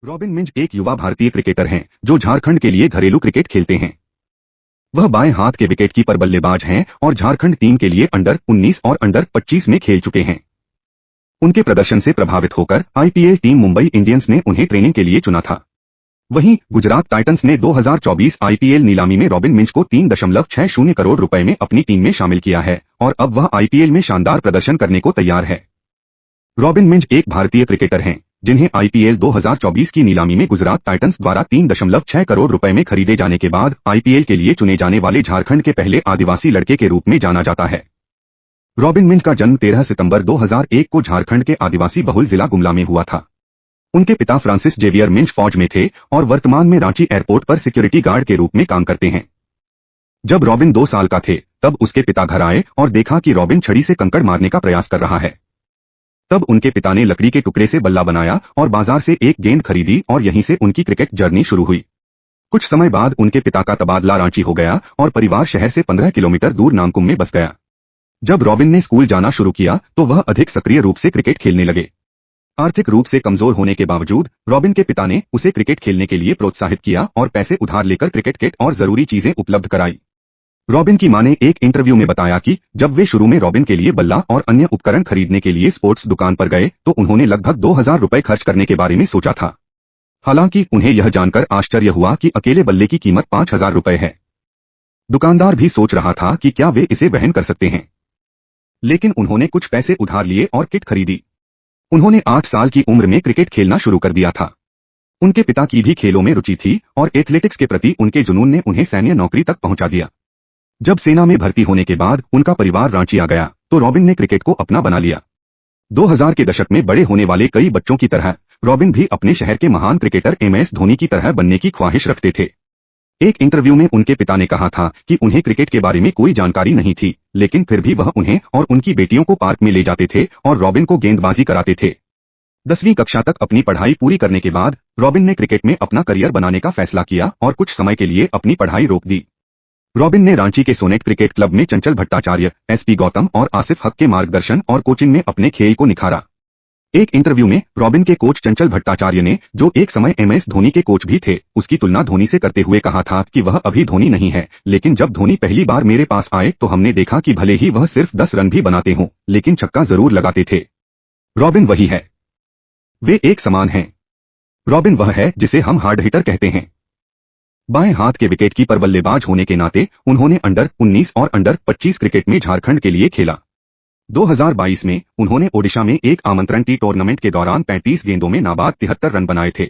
Robin Minz एक युवा भारतीय क्रिकेटर हैं जो झारखंड के लिए घरेलू क्रिकेट खेलते हैं। वह बाएं हाथ के विकेटकीपर बल्लेबाज हैं और झारखंड टीम के लिए अंडर 19 और अंडर 25 में खेल चुके हैं। उनके प्रदर्शन से प्रभावित होकर आईपीएल टीम मुंबई इंडियंस ने उन्हें ट्रेनिंग के लिए चुना था। वहीं गुजरात टाइटंस ने 2024 आईपीएल नीलामी में रॉबिन मिंज को 3.60 करोड़ रुपए में अपनी टीम में शामिल किया है और अब वह आईपीएल में शानदार प्रदर्शन करने को तैयार है। रॉबिन मिंज एक भारतीय क्रिकेटर हैं जिन्हें आईपीएल 2024 की नीलामी में गुजरात टाइटंस द्वारा 3.6 करोड़ रुपए में खरीदे जाने के बाद आईपीएल के लिए चुने जाने वाले झारखंड के पहले आदिवासी लड़के के रूप में जाना जाता है। रॉबिन मिंज का जन्म 13 सितंबर 2001 को झारखंड के आदिवासी बहुल जिला गुमला में हुआ था। उनके पिता फ्रांसिस जेवियर मिंज फौज में थे और वर्तमान में रांची एयरपोर्ट पर सिक्योरिटी गार्ड के रूप में काम करते हैं। जब रॉबिन 2 साल का थे तब उसके पिता घर आए और देखा कि रॉबिन छड़ी से कंकड़ मारने का प्रयास कर रहा है। तब उनके पिता ने लकड़ी के टुकड़े से बल्ला बनाया और बाजार से एक गेंद खरीदी और यहीं से उनकी क्रिकेट जर्नी शुरू हुई। कुछ समय बाद उनके पिता का तबादला रांची हो गया और परिवार शहर से 15 किलोमीटर दूर नामकुम में बस गया। जब रॉबिन ने स्कूल जाना शुरू किया तो वह अधिक सक्रिय रूप से क्रिकेट खेलने लगे। आर्थिक रूप से कमजोर होने के बावजूद रॉबिन के पिता ने उसे क्रिकेट खेलने के लिए प्रोत्साहित किया और पैसे उधार लेकर क्रिकेट किट और जरूरी चीजें उपलब्ध कराई। रॉबिन की मां ने एक इंटरव्यू में बताया कि जब वे शुरू में रॉबिन के लिए बल्ला और अन्य उपकरण खरीदने के लिए स्पोर्ट्स दुकान पर गए तो उन्होंने लगभग 2000 रुपए खर्च करने के बारे में सोचा था। हालांकि उन्हें यह जानकर आश्चर्य हुआ कि अकेले बल्ले की कीमत 5000 रुपए है। दुकानदार भी सोच रहा था कि क्या वे इसे वहन कर सकते हैं, लेकिन उन्होंने कुछ पैसे उधार लिए और किट खरीदी। उन्होंने 8 साल की उम्र में क्रिकेट खेलना शुरू कर दिया था। उनके पिता की भी खेलों में रुचि थी और एथलेटिक्स के प्रति उनके जुनून ने उन्हें सैन्य नौकरी तक पहुंचा दिया। जब सेना में भर्ती होने के बाद उनका परिवार रांची आ गया तो रॉबिन ने क्रिकेट को अपना बना लिया। 2000 के दशक में बड़े होने वाले कई बच्चों की तरह रॉबिन भी अपने शहर के महान क्रिकेटर एमएस धोनी की तरह बनने की ख्वाहिश रखते थे। एक इंटरव्यू में उनके पिता ने कहा था कि उन्हें क्रिकेट के बारे में कोई जानकारी नहीं थी, लेकिन फिर भी वह उन्हें और उनकी बेटियों को पार्क में ले जाते थे और रॉबिन को गेंदबाजी कराते थे। 10वीं कक्षा तक अपनी पढ़ाई पूरी करने के बाद रॉबिन ने क्रिकेट में अपना करियर बनाने का फैसला किया और कुछ समय के लिए अपनी पढ़ाई रोक दी। रॉबिन ने रांची के सोनेट क्रिकेट क्लब में चंचल भट्टाचार्य, एसपी गौतम और आसिफ हक के मार्गदर्शन और कोचिंग में अपने खेल को निखारा। एक इंटरव्यू में रॉबिन के कोच चंचल भट्टाचार्य ने, जो एक समय एमएस धोनी के कोच भी थे, उसकी तुलना धोनी से करते हुए कहा था कि वह अभी धोनी नहीं है, लेकिन जब धोनी पहली बार मेरे पास आए तो हमने देखा कि भले ही वह सिर्फ 10 रन भी बनाते हों, लेकिन छक्का जरूर लगाते थे। रॉबिन वही है, वे एक समान हैं। रॉबिन वह है जिसे हम हार्ड हिटर कहते हैं। बाएं हाथ के विकेटकीपर बल्लेबाज होने के नाते उन्होंने अंडर 19 और अंडर 25 क्रिकेट में झारखंड के लिए खेला। 2022 में उन्होंने ओडिशा में एक आमंत्रण टी टूर्नामेंट के दौरान 35 गेंदों में नाबाद 73 रन बनाए थे।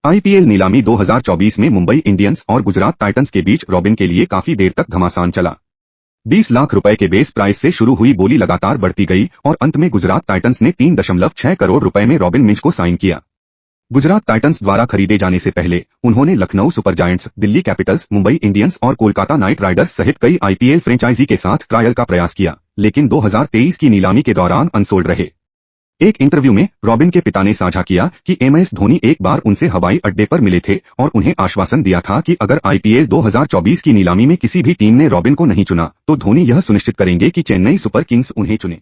आईपीएल नीलामी 2024 में मुंबई इंडियंस और गुजरात टाइटंस के बीच रॉबिन के लिए काफी देर तक घमासान चला। 20 लाख रुपए के बेस प्राइस से शुरू हुई बोली लगातार बढ़ती गई और अंत में गुजरात टाइटंस ने 3.6 करोड़ रुपए में रॉबिन मिंज को साइन किया। गुजरात टाइटंस द्वारा खरीदे जाने से पहले उन्होंने Lucknow super giants, Delhi Capitals, Mumbai Indians और कोलकाता नाइट राइडर्स सहित कई आईपीएल फ्रेंचाइजी के साथ ट्रायल का प्रयास किया, लेकिन 2023 की नीलामी के दौरान अनसोल्ड रहे। एक इंटरव्यू में रॉबिन के पिता ने साझा किया कि एमएस धोनी एक बार उनसे हवाई अड्डे पर मिले थे और उन्हें आश्वासन दिया था कि अगर आईपीएल 2024 की नीलामी में किसी भी टीम ने रॉबिन को नहीं चुना तो धोनी यह सुनिश्चित करेंगे कि चेन्नई सुपर किंग्स उन्हें चुने।